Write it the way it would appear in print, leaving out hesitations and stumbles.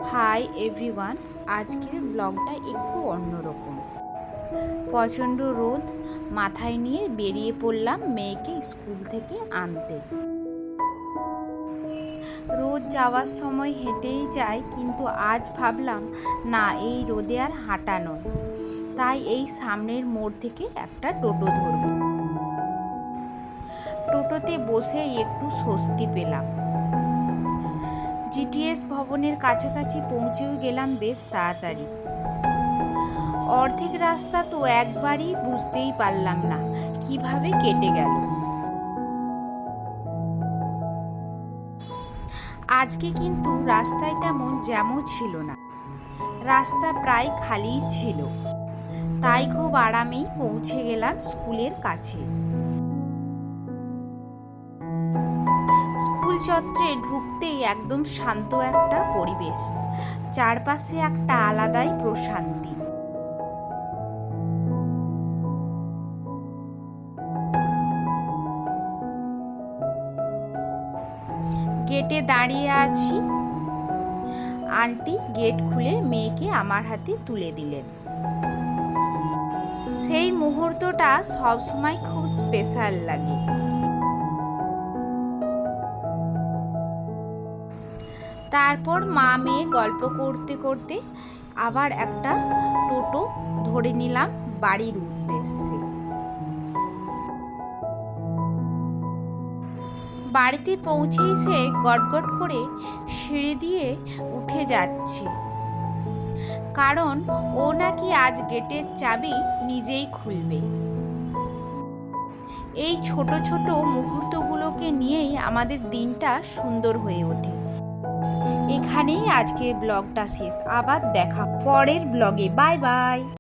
Hi everyone, আজকের ব্লগটা একটু অন্যরকম। প্রচণ্ড রোদ মাথায় নিয়ে বেরিয়ে পড়লাম মেয়েকে স্কুল থেকে আনতে। রোদ যাওয়ার সময় হেঁটেই যাই, কিন্তু আজ ভাবলাম না, এই রোদে আর হাঁটা নয়। তাই এই সামনের মোড় থেকে একটা টোটো ধরব। টোটোতে বসে একটু স্বস্তি পেলাম। জিটিএস ভবনের কাছাকাছি পৌঁছেও গেলাম বেশ তাড়াতাড়ি। অর্ধেক রাস্তা তো একবারই বুঝতেই পারলাম না কিভাবে কেটে গেল। আজকে কিন্তু রাস্তায় তেমন জ্যামও ছিল না, রাস্তা প্রায় খালিই ছিল। তাই খুব আরামেই পৌঁছে গেলাম স্কুলের কাছে। স্কুল চত্বরে ঢুকতেই একদম শান্ত একটা পরিবেশ, চারপাশে একটা আলাদাই প্রশান্তি। গেটে দাঁড়িয়ে আছি, আন্টি গেট খুলে মেয়েকে আমার হাতে তুলে দিলেন। সেই মুহূর্তটা সবসময় খুব স্পেশাল লাগে। তারপর মা মেয়ে গল্প করতে করতে আবার একটা টোটো ধরে নিলাম বাড়ির উদ্দেশ্যে। বাড়িতে পৌঁছেই সে গটগট করে সিঁড়ি দিয়ে উঠে যাচ্ছে, কারণ ও নাকি আজ গেটের চাবি নিজেই খুলবে। এই ছোট ছোট মুহূর্তগুলোকে নিয়েই আমাদের দিনটা সুন্দর হয়ে ওঠে। এখানেই আজকের ব্লগটা শেষ, আবার দেখা পরের ব্লগে। Bye bye.